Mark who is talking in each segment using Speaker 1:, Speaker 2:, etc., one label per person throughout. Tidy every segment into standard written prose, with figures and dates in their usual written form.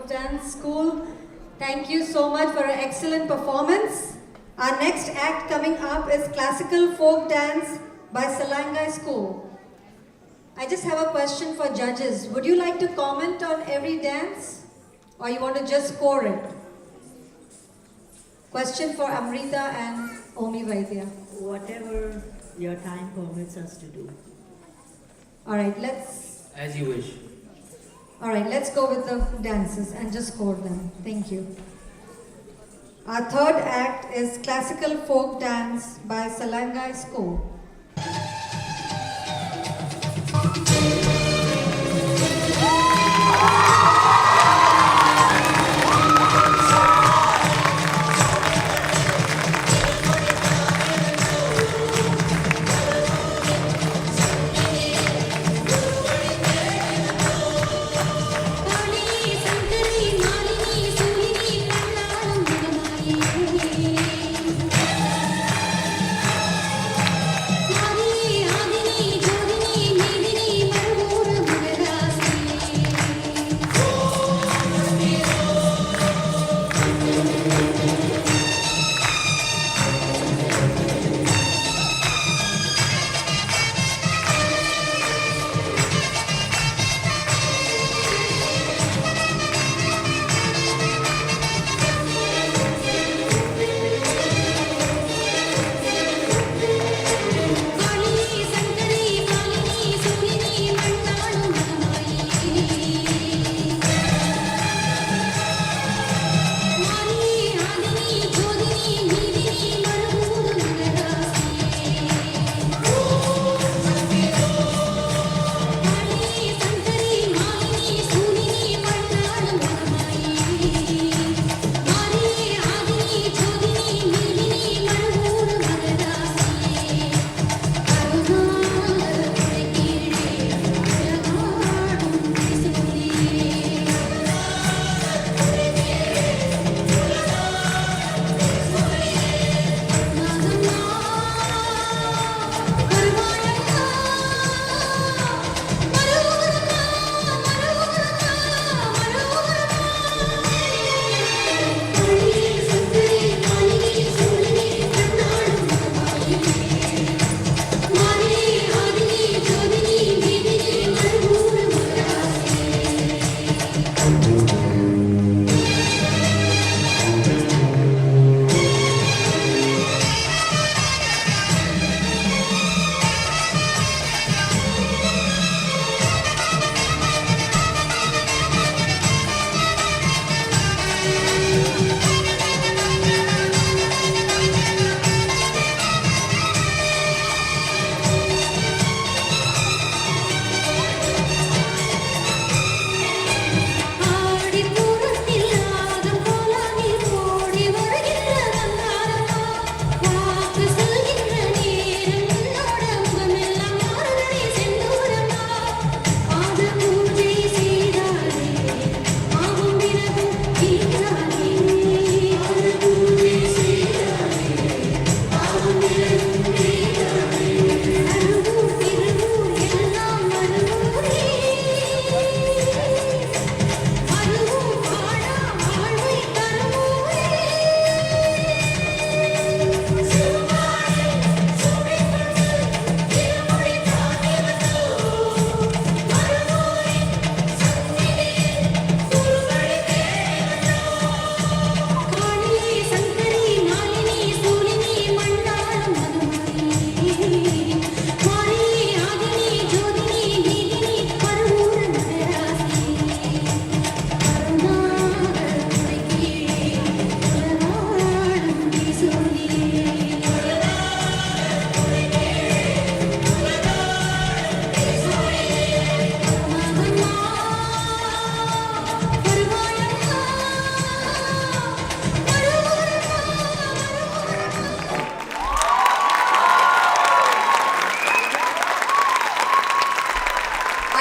Speaker 1: Folk Dance School. Thank you so much for an excellent performance. Our next act coming up is Classical Folk Dance by Salangai School. I just have a question for judges. Would you like to comment on every dance? Or you want to just score it? Question for Amrita and Omi Vaidya.
Speaker 2: Whatever your time permits us to do.
Speaker 1: Alright, let's...
Speaker 3: As you wish.
Speaker 1: Alright, let's go with the dances and just score them. Thank you. Our third act is Classical Folk Dance by Salangai School.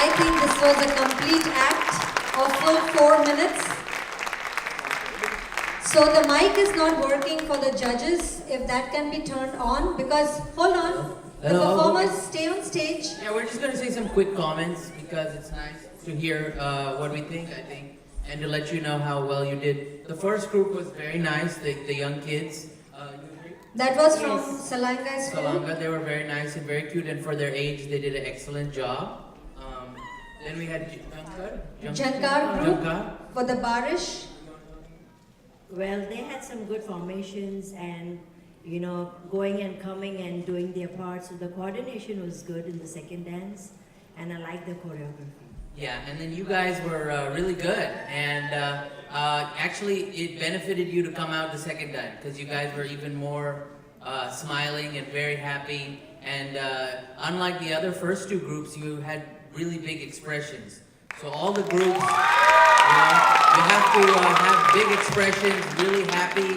Speaker 1: I think this was a complete act of full 4 minutes. So the mic is not working for the judges, if that can be turned on, because, hold on, the performers stay on stage.
Speaker 3: Yeah, we're just going to say some quick comments because it's nice to hear what we think, I think. and to let you know how well you did. The first group was very nice, the young kids. You agree?
Speaker 1: That was from Salangai School.
Speaker 3: Salanga, they were very nice and very cute, and for their age, they did an excellent job. Then we had
Speaker 1: Jankar group
Speaker 3: Jankar.
Speaker 1: for the Barish.
Speaker 2: Well, they had some good formations and, you know, going and coming and doing their parts. So the coordination was good in the second dance, and I liked the choreography.
Speaker 3: Yeah, and then you guys were really good, and actually it benefited you to come out the second time because you guys were even more smiling and very happy. And unlike the other first two groups, you had really big expressions. So all the groups, you have to have big expressions, really happy,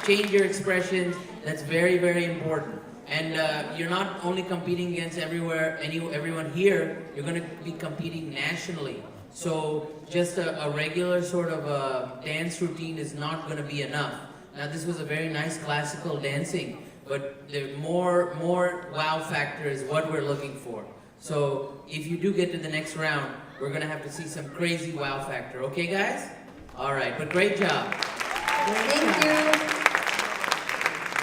Speaker 3: change your expressions. That's very, very important. And you're not only competing against everyone here, you're going to be competing nationally. So just a regular sort of dance routine is not going to be enough. Now this was a very nice classical dancing, but the more wow factor is what we're looking for. So if you do get to the next round, we're going to have to see some crazy wow factor. Okay, guys? All right, but great job.
Speaker 1: Thank you.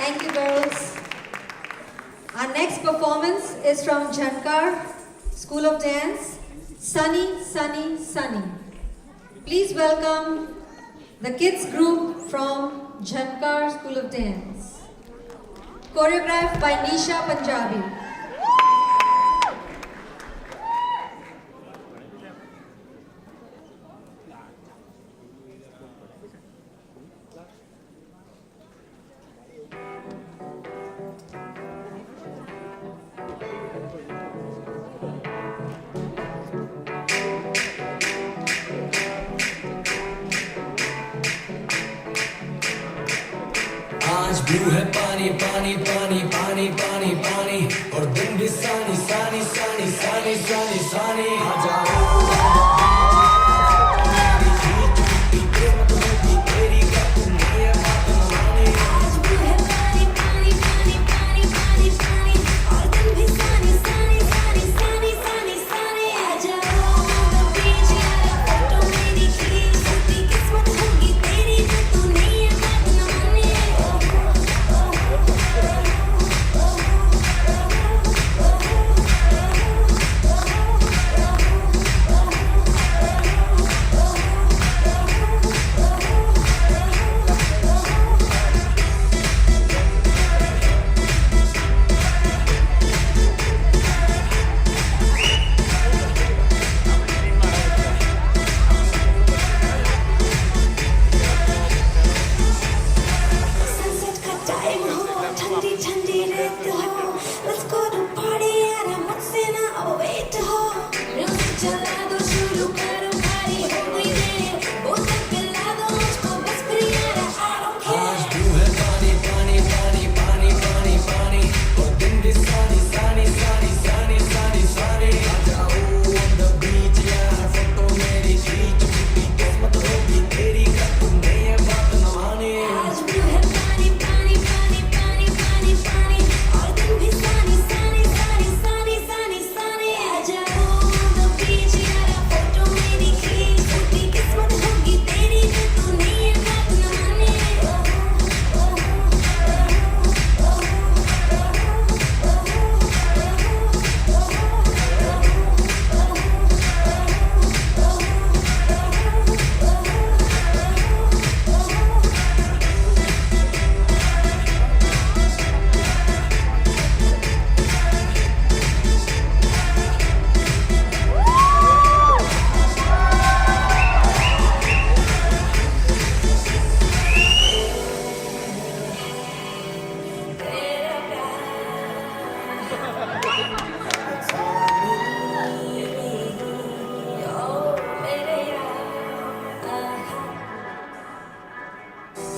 Speaker 1: Thank you, girls. Our next performance is from Jankar School of Dance, Sunny, Sunny, Sunny. Please welcome the kids group from Jankar School of Dance. Choreographed by Nisha Punjabi.
Speaker 4: आज blue है पानी पानी पानी पानी पानी पानी और दिन भी सानी सानी सानी सानी सानी सानी आ जाओ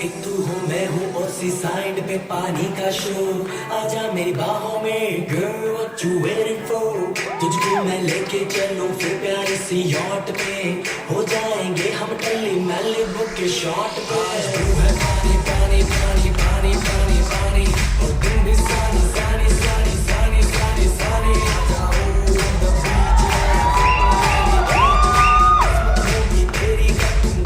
Speaker 4: एक तू हूँ मैं हूँ और सी साइड पे पानी का शोर आजा मेरी बाहों में girl what you waiting for तुझको मैं लेके चलूं फिर प्यारी सी यॉट पे हो जाएंगे हम टल्ली मैलिबू के शॉट पे आज तू है पानी पानी पानी पानी पानी पानी और दिन भी सानी सानी सानी सानी सानी सानी आ जाओ on the beach तेरी का तुम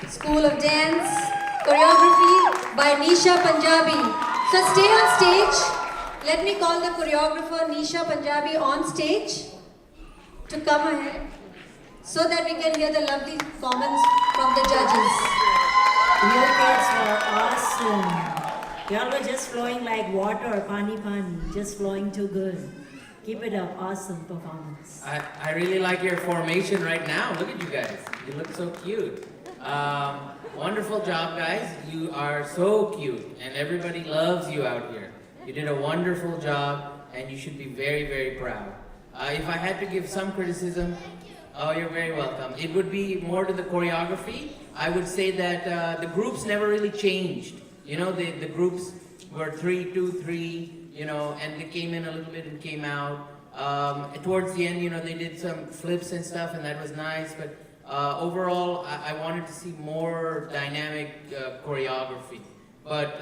Speaker 1: School of Dance, choreography by Nisha Punjabi. So stay on stage. Let me call the choreographer Nisha Punjabi on stage to come ahead so that we can hear the lovely comments from the judges.
Speaker 2: You kids were awesome. Y'all were just flowing like water, pani pani, just flowing too good. Keep it up, awesome performance.
Speaker 3: I really like your formation right now. Look at you guys. You look so cute. Wonderful job, guys. You are so cute, and everybody loves you out here. You did a wonderful job, and you should be very, very proud. If I had to give some criticism, oh, you're very welcome. It would be more to the choreography. I would say that the groups never really changed. You know, the groups were 3, 2, 3. You know, and they came in a little bit and came out. Towards the end, you know, they did some flips and stuff, and that was nice. But overall, I wanted to see more dynamic choreography. But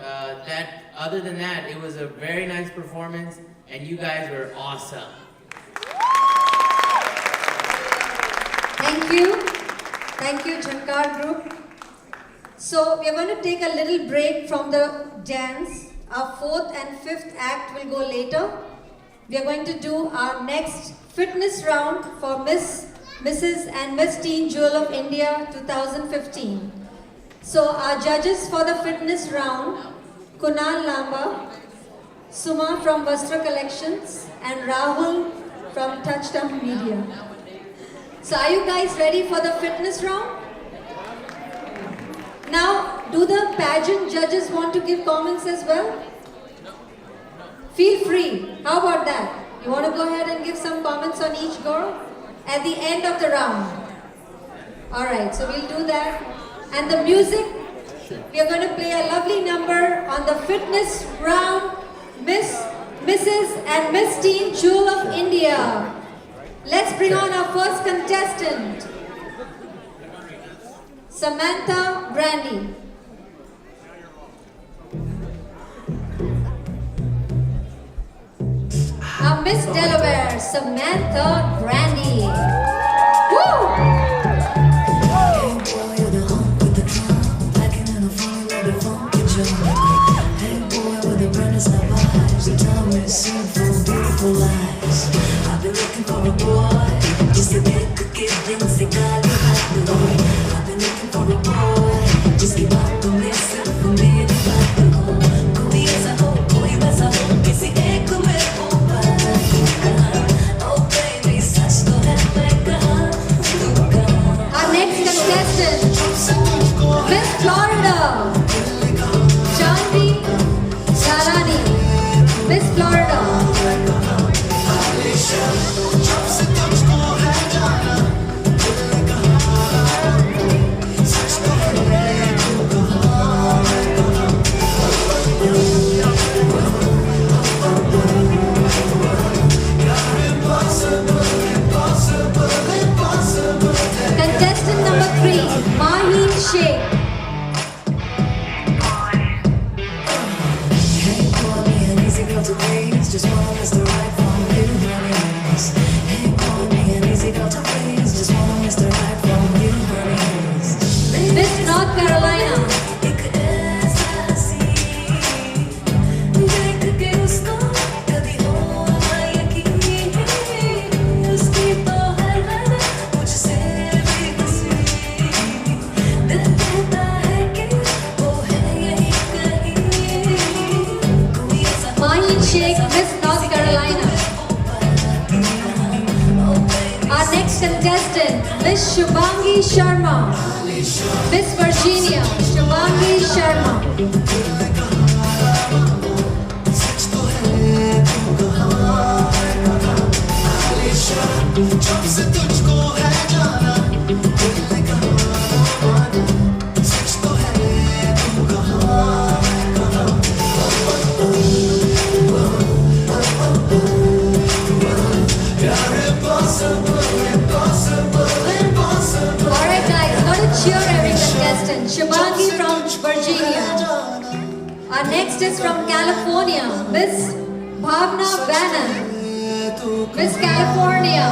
Speaker 3: other than that, it was a very nice performance, and you guys were awesome.
Speaker 1: Thank you, Jhankar Group. So we are going to take a little break from the dance. Our 4th and 5th act will go later. We are going to do our next fitness round for Mrs. and Miss Teen Jewel of India 2015. So our judges for the fitness round, Kunal Lamba, Suma from Vastra Collections, and Rahul from Touchdown Media. So are you guys ready for the fitness round? Now, do the pageant judges want to give comments as well? Feel free. How about that? You want to go ahead and give some comments on each girl at the end of the round? Alright, so we'll do that. And the music, we are going to play a lovely number on the fitness round, Mrs. and Miss Teen Jewel of India. Let's bring on our first contestant, Samantha Brandy. Miss Delaware, Samantha Brandy. Woo!
Speaker 4: I've been looking for a boy, just to make a kid and say, God, you have the Lord. I've been looking for a boy, just give up on me, self for me, to find the home. Koi aisa ho, kisi ek ko mere ho paaya. Oh baby, sach to hai main kahan, tu kahan.
Speaker 1: Our next contestant, Miss Florida, Janvi Sarani. Miss Florida. Contestant number 3, Maheen Sheikh.
Speaker 4: Hey boy, me an easy girl to please, just one is the right from you, honey. Hey boy, me an easy girl to please, just one is the right from you, honey.
Speaker 1: Miss North Carolina.
Speaker 4: एक ऐसा सी देख के उसको कभी हो ना यकीन, उसकी तो है लड़ मुझसे भी हंसी, दिल कहता है कि वो है यही कहीं, कोई ऐसा
Speaker 1: Maheen Sheikh, Miss North Carolina. Our next contestant, Miss Shubhangi Sharma. Miss Virginia, Shubhangi Sharma. Alright guys, got to cheer every contestant. Shubhangi from Virginia. Our next is from California, Miss Bhavna Bannon. Miss California.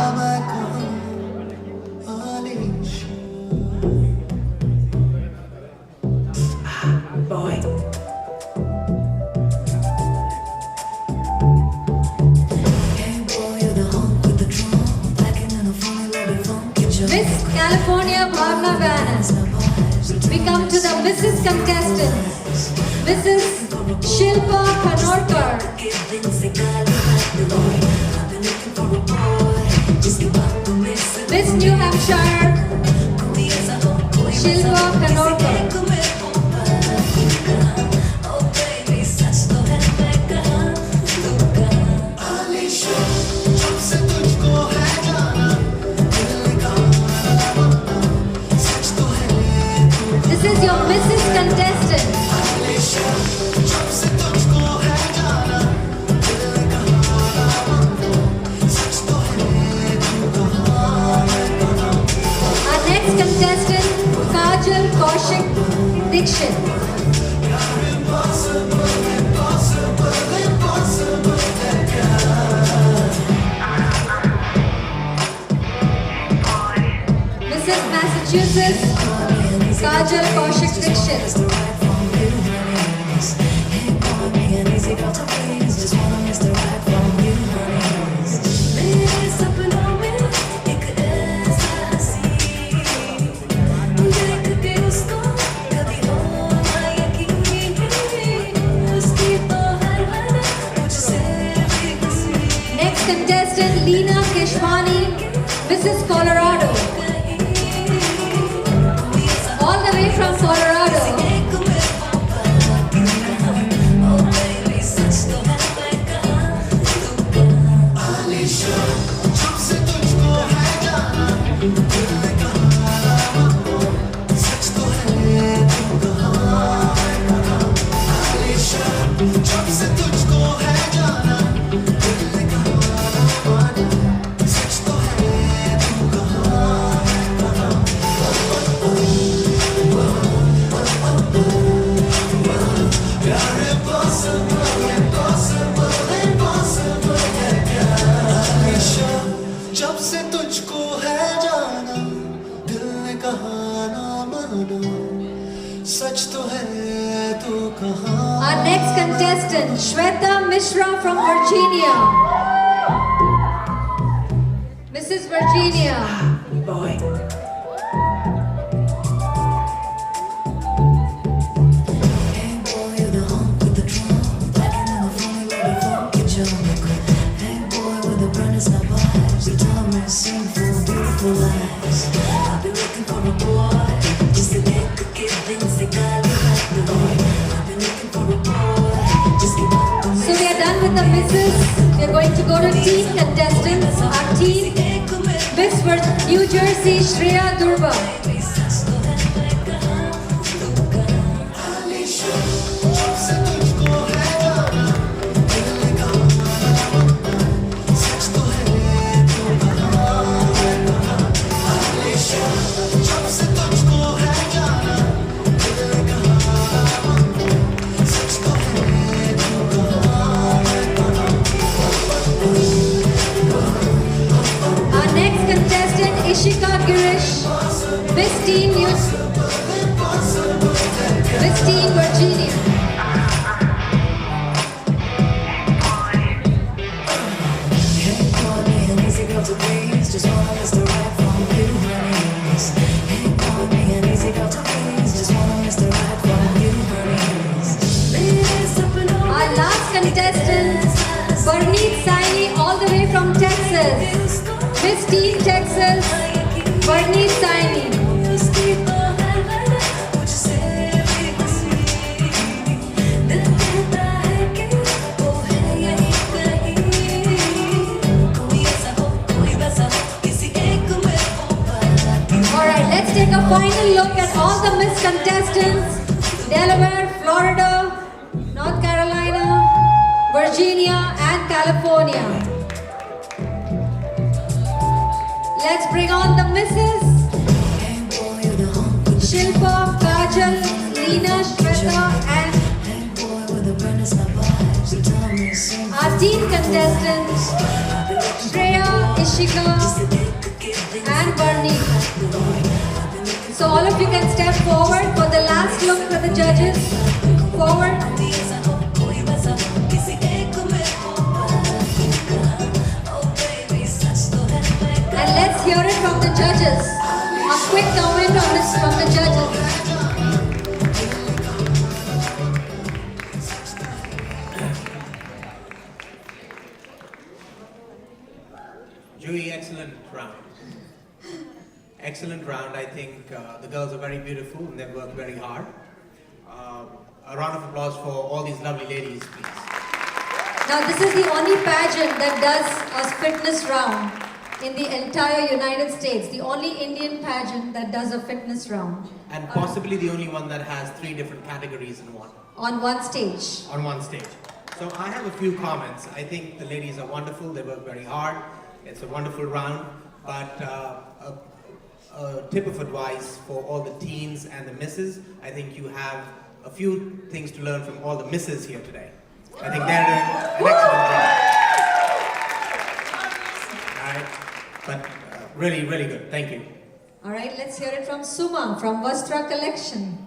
Speaker 1: come to the Mrs. contestants. Mrs. Shilpa Kanorkar. Miss New Hampshire, Shilpa Kanorkar. This is your Mrs. contestant. Our next contestant, Kajal Kaushik Dixit. Mrs. Massachusetts, Kajal Kaushik Dixit. Next contestant, Leena Keshwani, Mrs. Colorado. All the way from Colorado.
Speaker 5: जब से तुझको है जाना दिल ने कहा ना माना सच तो है तू कहाँ
Speaker 1: Our next contestant, Shweta Mishra from Virginia. Mrs. Virginia. So we are done with the misses. We are going to go to team contestants. Our team, Miss New Jersey, Shreya Durba. Our next contestant, Ishika Girish, Miss Teen News, Miss Teen Virginia. Our last contestant, Barneet Saini, all the way from Texas. Miss Teen Texas, Barneet Saini. Alright, let's take a final look at all the Miss contestants. Delaware, Florida, North Carolina, Virginia and California. Let's bring on the misses. Shilpa, Kajal, Leena, Shweta and our teen contestants Shreya, Ishika and Barney. So all of you can step forward for the last look for the judges. Forward. And let's hear it from the judges. A quick comment on this from the judges.
Speaker 6: the girls are very beautiful and they work very hard. A round of applause for all these lovely ladies, please.
Speaker 1: Now, this is the only pageant that does a fitness round in the entire United States. The only Indian pageant that does a fitness round.
Speaker 6: And possibly the only one that has 3 different categories in one.
Speaker 1: On one stage.
Speaker 6: On one stage. So I have a few comments. I think the ladies are wonderful. They work very hard. It's a wonderful round. But a tip of advice for all the teens and the misses, I think you have a few things to learn from all the misses here today. I think they're doing an excellent job. All right. But really, really good. Thank you.
Speaker 1: All right, let's hear it from Suma from Vastra Collection.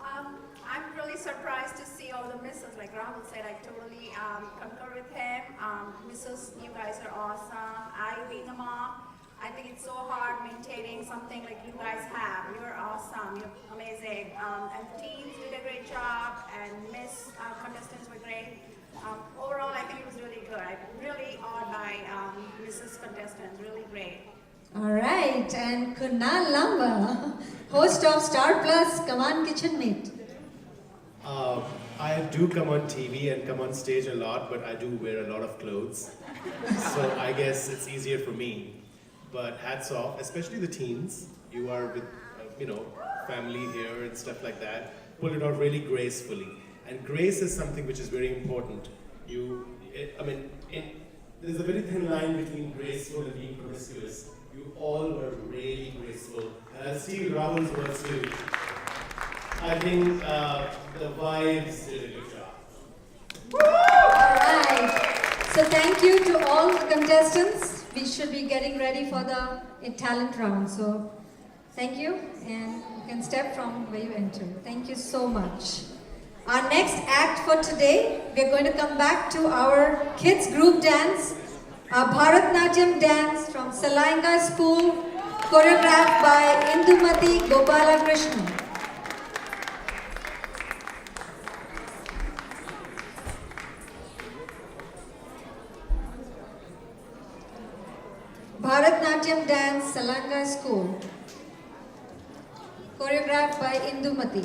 Speaker 7: I'm really surprised to see all the misses. Like Rahul said, I totally concur with him. Misses, you guys are awesome. I, being a mom, I think it's so hard maintaining something like you guys have. You're awesome. You're amazing. And the teams did a great job, and Miss contestants were great. Overall, I think it was really good. I'm really awed by Mrs. contestants. Really great.
Speaker 1: All right, and Kunal Lamba, host of Star Plus, Come On Kitchen Mate.
Speaker 8: I do come on TV and come on stage a lot, but I do wear a lot of clothes. So I guess it's easier for me. But hats off, especially the teens. You are with, family here and stuff like that. Pull it off really gracefully. And grace is something which is very important. There's a very thin line between graceful and being promiscuous. You all were really graceful. And I'll steal Rahul's words too. I think the wives did a good job.
Speaker 1: All right, so thank you to all the contestants. We should be getting ready for the talent round. So thank you, and you can step from where you enter. Thank you so much. Our next act for today, we're going to come back to our kids group dance, our Bharatnatyam dance from Salainga School, choreographed by Indumati Gopalakrishnan. Bharatnatyam dance, Salainga School, choreographed by Indumati.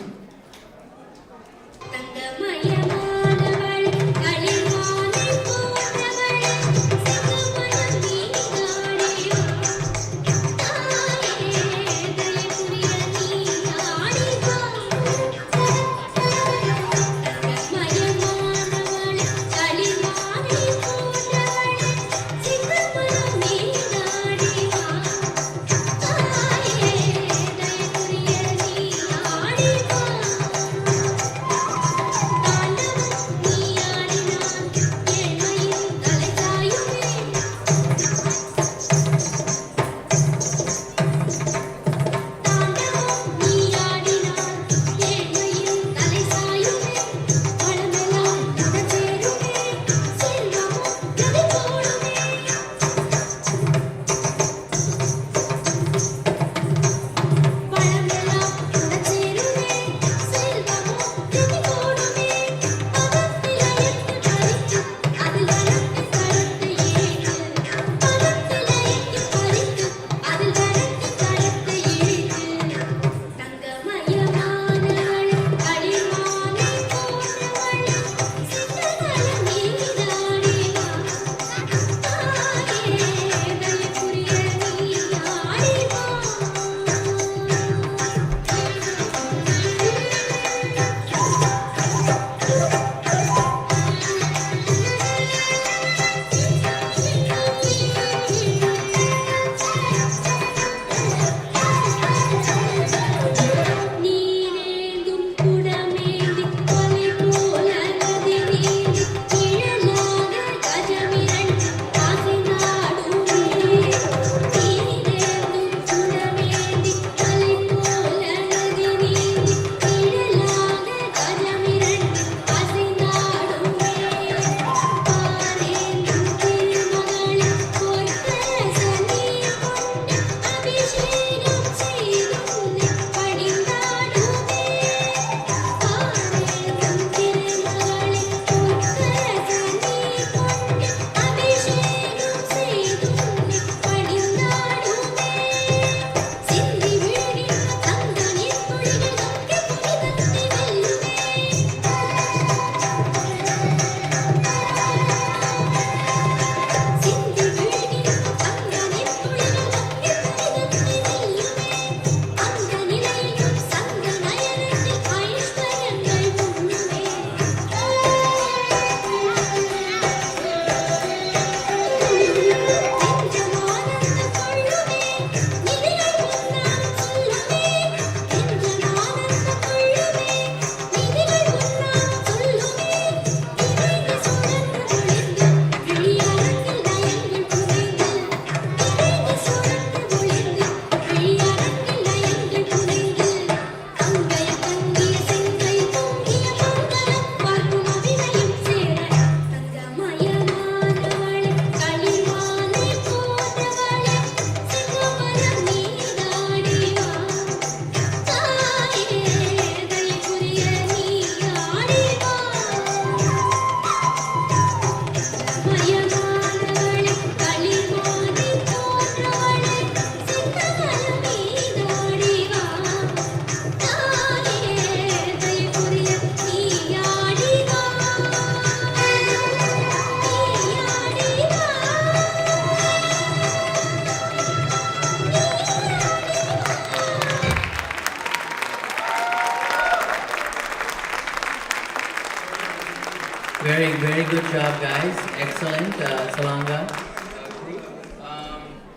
Speaker 3: Very, very good job, guys. Excellent, Salanga.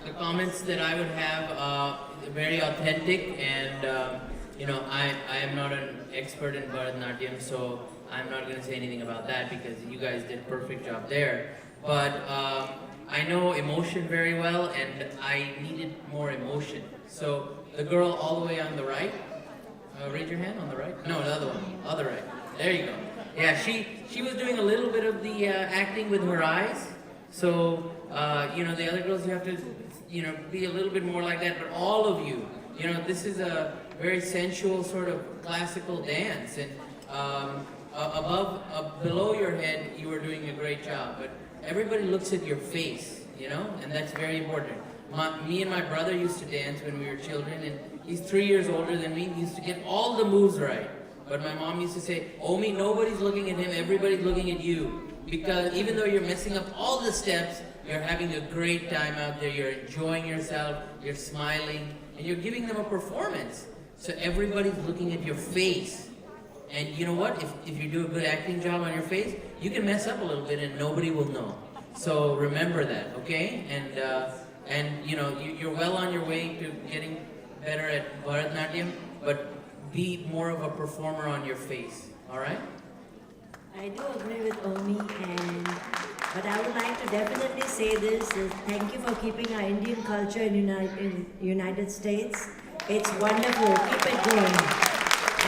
Speaker 3: The comments that I would have, very authentic, and I am not an expert in Bharatanatyam, so I'm not going to say anything about that because you guys did a perfect job there. But I know emotion very well, and I needed more emotion. So the girl all the way on the right, raise your hand on the right. No, the other one, other right. There you go. Yeah, she was doing a little bit of the acting with her eyes. So the other girls, you have to be a little bit more like that. But all of you, this is a very sensual sort of classical dance, and below your head, you are doing a great job. But everybody looks at your face, and that's very important. Me and my brother used to dance when we were children, and he's 3 years older than me. He used to get all the moves right. But my mom used to say, Omi, nobody's looking at him, everybody's looking at you. Because even though you're messing up all the steps, you're having a great time out there, you're enjoying yourself, you're smiling, and you're giving them a performance. So everybody's looking at your face. And you know what? If you do a good acting job on your face, you can mess up a little bit and nobody will know. So remember that, okay? And you're well on your way to getting better at Bharatanatyam, but be more of a performer on your face, all right?
Speaker 2: I do agree with Omi, but I would like to definitely say this: is thank you for keeping our Indian culture in United States. It's wonderful. Keep it going.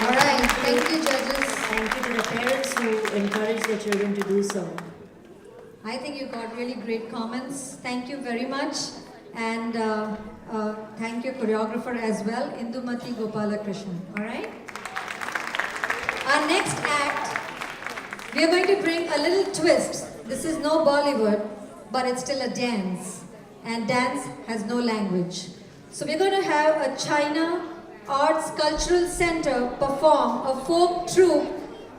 Speaker 1: All right, thank you, judges.
Speaker 2: Thank you to the parents who encourage their children to do so.
Speaker 1: I think you got really great comments. Thank you very much. And thank you, choreographer as well, Indumati Gopalakrishnan. All right? Our next act, we are going to bring a little twist. This is no Bollywood, but it's still a dance. And dance has no language. So we're going to have a China Arts Cultural Center perform a folk troupe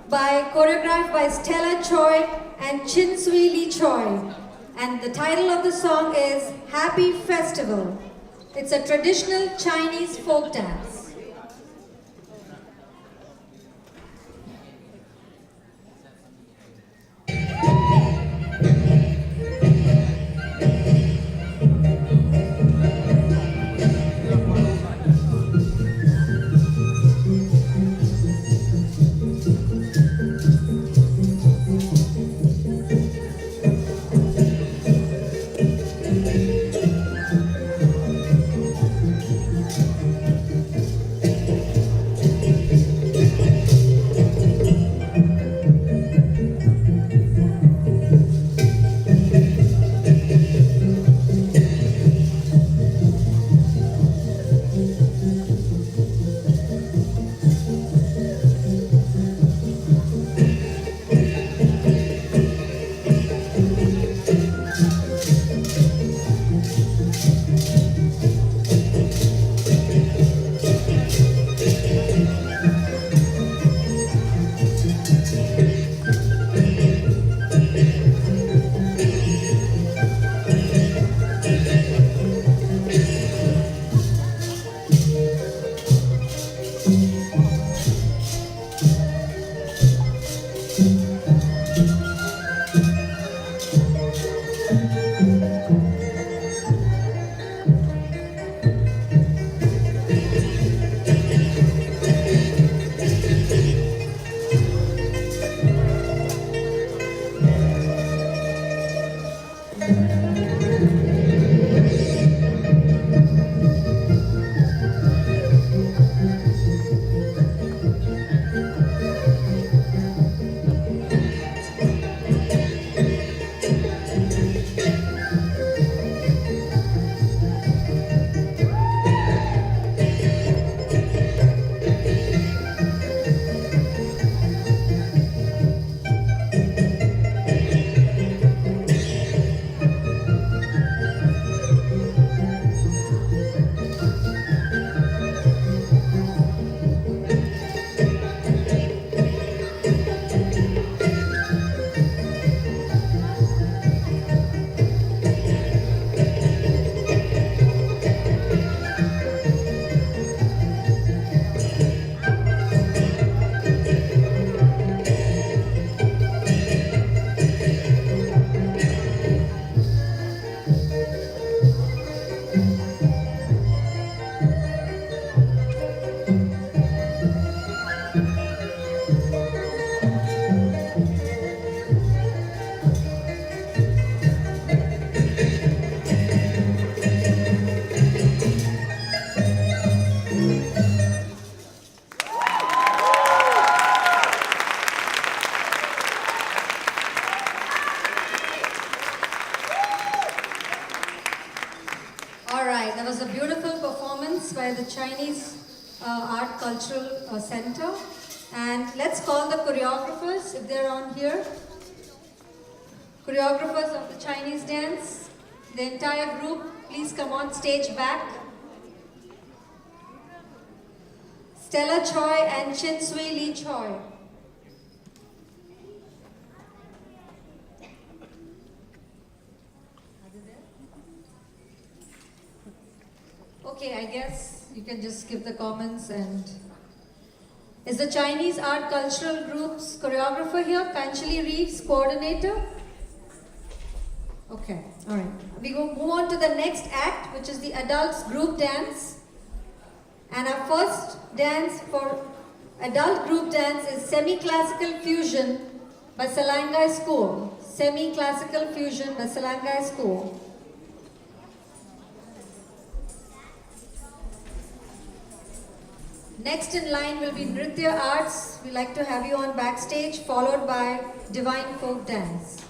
Speaker 1: choreographed by Stella Choi and Chin Sui Lee Choi. And the title of the song is Happy Festival. It's a traditional Chinese folk dance. Cultural Center. And let's call the choreographers if they're on here. Choreographers of the Chinese dance. The entire group, please come on stage back. Stella Choi and Chin Sui Lee Choi. Okay, I guess you can just give the comments. And is the Chinese Art Cultural Group's choreographer here? Kanchali Reeves, coordinator? Okay, all right. We will move on to the next act, which is the adults group dance. And our first dance for adult group dance is Semi-Classical Fusion by Salangai School. Semi-Classical Fusion by Salangai School. Next in line will be Nritya Arts. We'd like to have you on backstage, followed by Divine Folk Dance.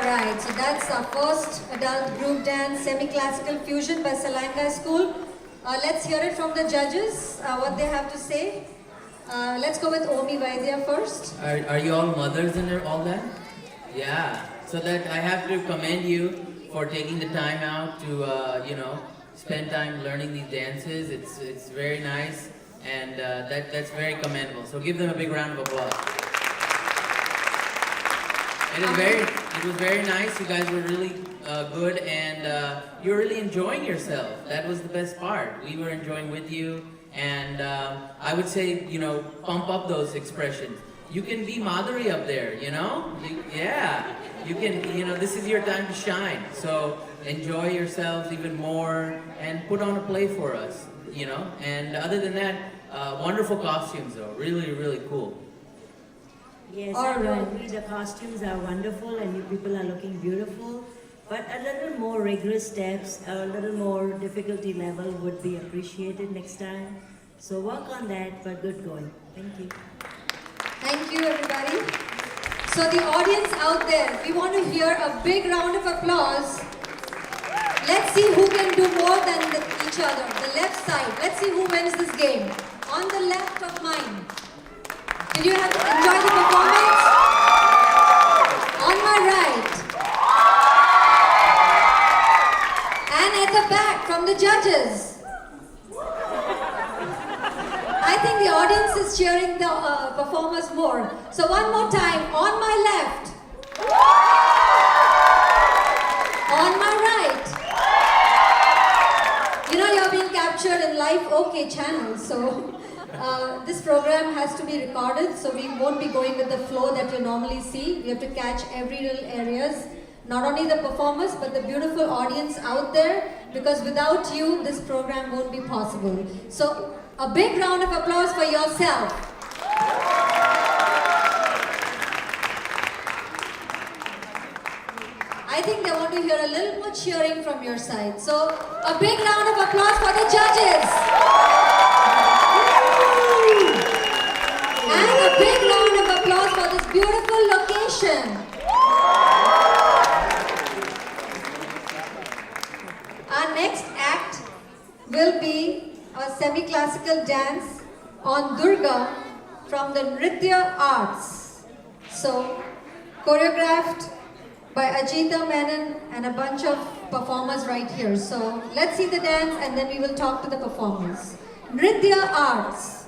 Speaker 1: right, so that's our first adult group dance, semi-classical fusion by Salangai School. Let's hear it from the judges, what they have to say. Let's go with Omi Vaidya first.
Speaker 3: Are you all mothers and all that? Yeah. So that I have to commend you for taking the time out to spend time learning these dances. It's very nice, and that's very commendable. So give them a big round of applause. It was very nice. You guys were really good, and you're really enjoying yourself. That was the best part. We were enjoying with you, and I would say, pump up those expressions. You can be Madhuri up there, Yeah. You can, this is your time to shine. So enjoy yourselves even more and put on a play for us, And other than that, wonderful costumes though. Really, really cool.
Speaker 2: Yes,
Speaker 1: All
Speaker 2: I
Speaker 1: right.
Speaker 2: agree. The costumes are wonderful and you people are looking beautiful. But a little more rigorous steps, a little more difficulty level would be appreciated next time. So work on that, but good going. Thank you.
Speaker 1: Thank you, everybody. So the audience out there, we want to hear a big round of applause. Let's see who can do more than each other. The left side. Let's see who wins this game. On the left of mine. Did you enjoy the performance? On my right. And at the back from the judges. I think the audience is cheering the performers more. So one more time, on my left. On my right. You're being captured in Live OK channel, so this program has to be recorded, so we won't be going with the flow that you normally see. We have to catch every little areas, not only the performers, but the beautiful audience out there, because without you, this program won't be possible. So a big round of applause for yourself. I think they want to hear a little more cheering from your side. So a big round of applause for the judges. And a big round of applause for this beautiful location. Our next act will be a semi-classical dance on Durga from the Nritya Arts. So, choreographed by Ajita Menon and a bunch of performers right here. So, let's see the dance and then we will talk to the performers. Nritya Arts.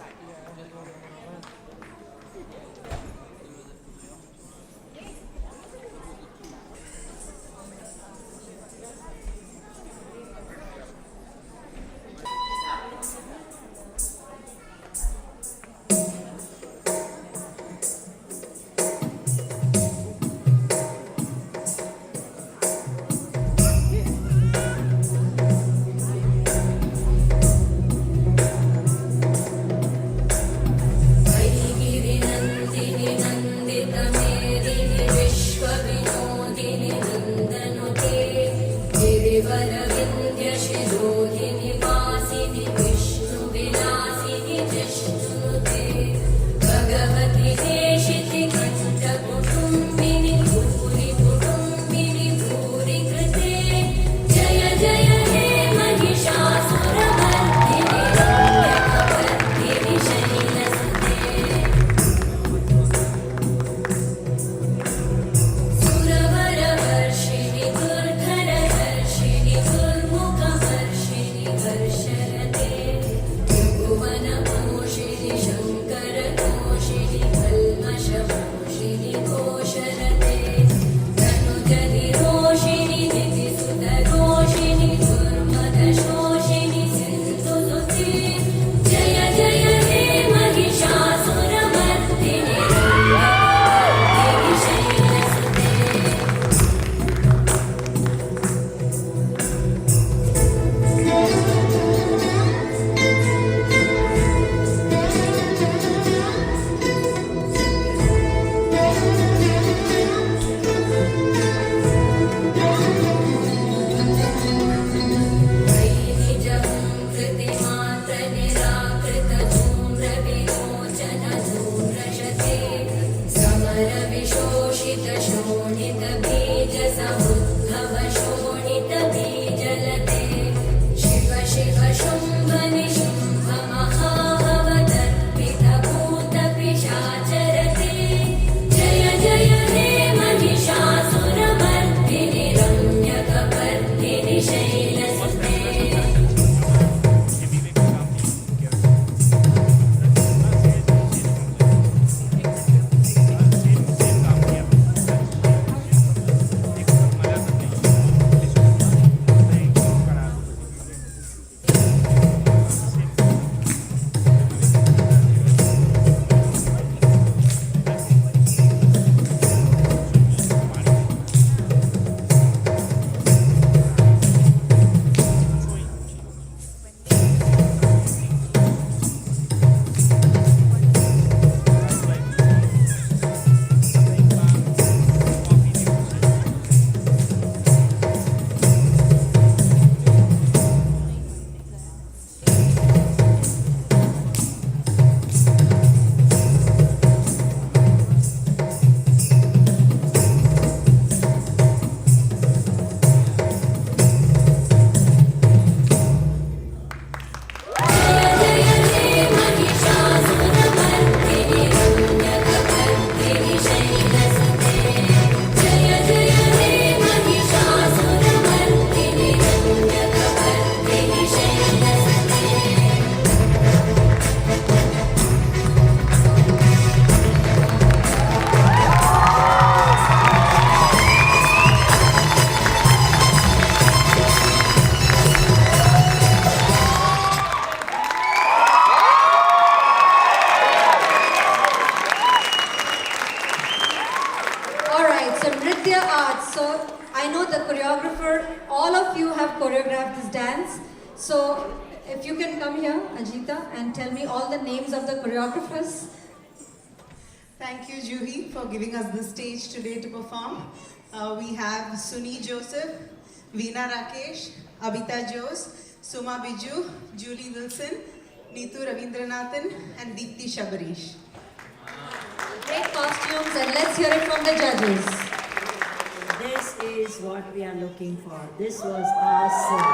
Speaker 1: lot. So I know the choreographer, all of you have choreographed this dance. So if you can come here, Ajita, and tell me all the names of the choreographers.
Speaker 9: Thank you, Juhi, for giving us the stage today to perform. We have Suni Joseph, Veena Rakesh, Abita Jose, Suma Biju, Julie Wilson, Neetu Ravindranathan, and Deepthi Shabarish.
Speaker 1: Great costumes, and let's hear it from the judges.
Speaker 2: This is what we are looking for. This was awesome.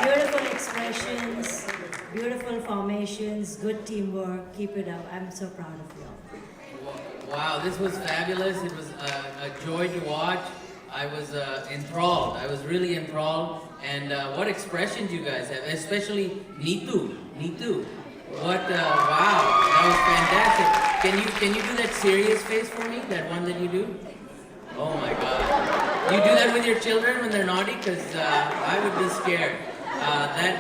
Speaker 2: Beautiful expressions, beautiful formations, good teamwork. Keep it up. I'm so proud of you all.
Speaker 3: Wow, this was fabulous. It was a joy to watch. I was enthralled. I was really enthralled. And what expressions you guys have, especially Neetu. Neetu. What, wow, that was fantastic. Can you do that serious face for me? That one that you do? Oh my God. You do that with your children when they're naughty? Because I would be scared.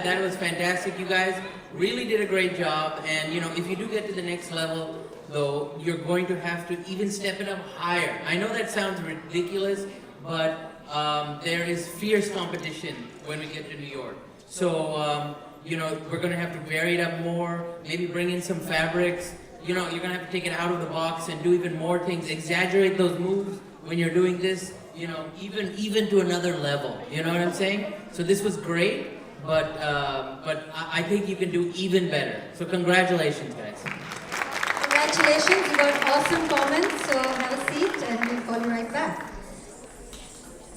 Speaker 3: That was fantastic. You guys really did a great job. And you know, if you do get to the next level, though, you're going to have to even step it up higher. I know that sounds ridiculous, but there is fierce competition when we get to New York. So, you know, we're going to have to vary it up more, maybe bring in some fabrics. You know, you're going to have to take it out of the box and do even more things, exaggerate those moves when you're doing this, you know, even to another level. You know what I'm saying? So this was great, but I think you can do even better. So congratulations, guys.
Speaker 1: Congratulations, you got awesome comments. So have a seat and we'll call you right back.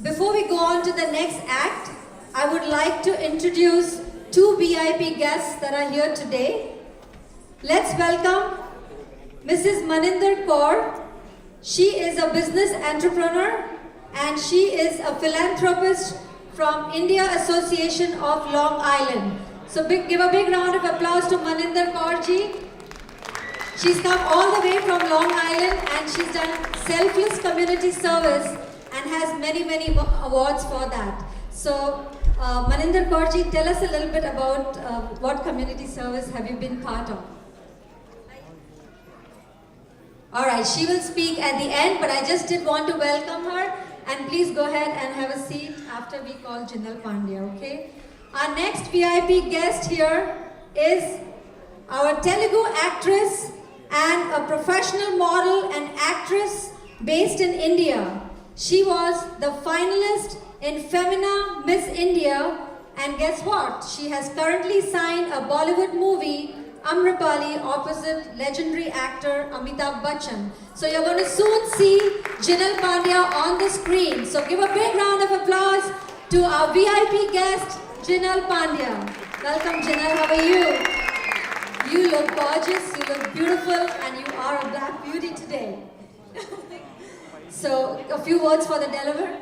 Speaker 1: Before we go on to the next act, I would like to introduce two VIP guests that are here today. Let's welcome Mrs. Maninder Kaur. She is a business entrepreneur and she is a philanthropist from India Association of Long Island. So give a big round of applause to Maninder Kaur ji. She's come all the way from Long Island and she's done selfless community service and has many awards for that. So Maninder Kaur ji, tell us a little bit about what community service have you been part of? Alright, she will speak at the end, but I just did want to welcome her and please go ahead and have a seat after we call Jinal Pandya, okay? Our next VIP guest here is our Telugu actress and a professional model and actress based in India. She was the finalist in Femina Miss India, and guess what? She has currently signed a Bollywood movie, Amrapali, opposite legendary actor Amitabh Bachchan. So you're going to soon see Jinal Pandya on the screen. So give a big round of applause to our VIP guest, Jinal Pandya. Welcome Jinal, how are you? You look gorgeous, you look beautiful, and you are a black beauty today. So a few words for the deliver.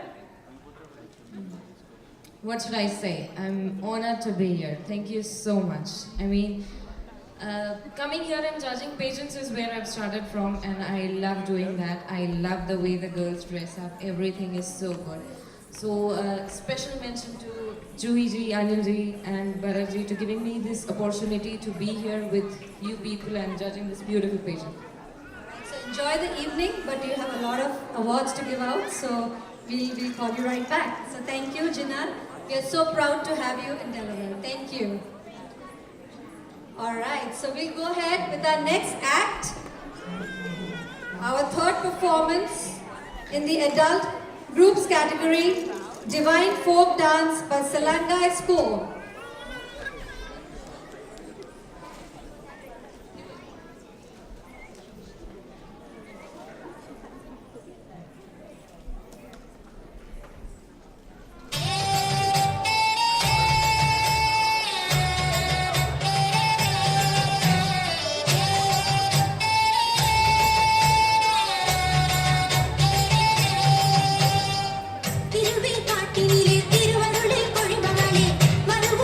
Speaker 10: What should I say? I'm honored to be here. Thank you so much. I mean, coming here and judging pageants is where I've started from, and I love doing that. I love the way the girls dress up. Everything is so good. So, special mention to Juhi ji, Anil ji, and Bharat ji to giving me this opportunity to be here with you people and judging this beautiful pageant.
Speaker 1: So enjoy the evening, but you have a lot of awards to give out, so we'll call you right back. So thank you, Jinal. We are so proud to have you in Delaware. Thank you. Alright, so we'll go ahead with our next act. Our third performance in the adult groups category, Divine Folk Dance by Salangai School.
Speaker 11: திருவில் காட்டினிலே திருவருளை கொள்பவளே மறுவ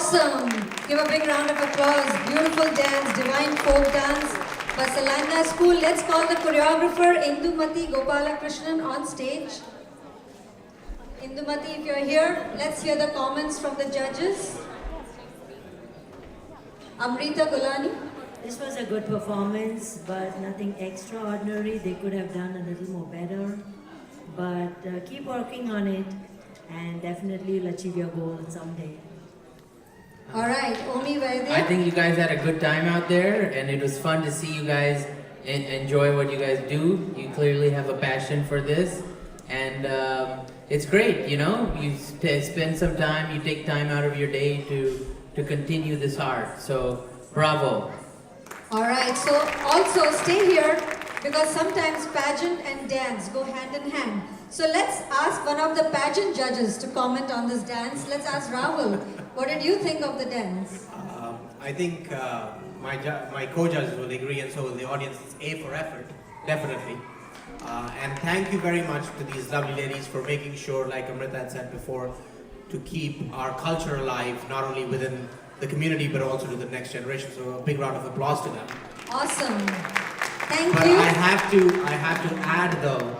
Speaker 1: Awesome. Give a big round of applause. Beautiful dance, divine folk dance by Salanga School. Let's call the choreographer Indumati Gopalakrishnan on stage. Indumati, if you're here, let's hear the comments from the judges. Amrita Gulani.
Speaker 2: This was a good performance, but nothing extraordinary. They could have done a little more better. But keep working on it, and definitely you'll achieve your goal someday.
Speaker 1: All right, Omi Vaidya.
Speaker 3: I think you guys had a good time out there, and it was fun to see you guys enjoy what you guys do. You clearly have a passion for this, and it's great. You know, you spend some time, you take time out of your day to continue this art. So, bravo.
Speaker 1: All right, so also stay here because sometimes pageant and dance go hand in hand. So let's ask one of the pageant judges to comment on this dance. Let's ask Rahul, what did you think of the dance?
Speaker 6: I think my co-judges will agree, and so will the audience. It's A for effort, definitely. And thank you very much to these lovely ladies for making sure, like Amrita had said before, to keep our culture alive, not only within the community, but also to the next generation. So a big round of applause to them.
Speaker 1: Awesome. Thank
Speaker 6: But
Speaker 1: you.
Speaker 6: I have to add though,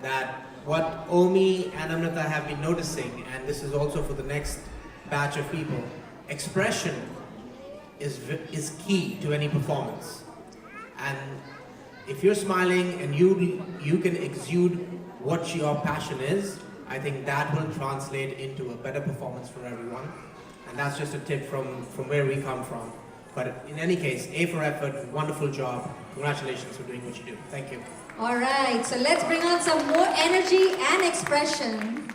Speaker 6: that what Omi and Amrita have been noticing, and this is also for the next batch of people, expression is key to any performance. And if you're smiling and you can exude what your passion is, I think that will translate into a better performance for everyone. And that's just a tip from where we come from. But in any case, A for effort, wonderful job. Congratulations for doing what you do. Thank you.
Speaker 1: All right, so let's bring on some more energy and expression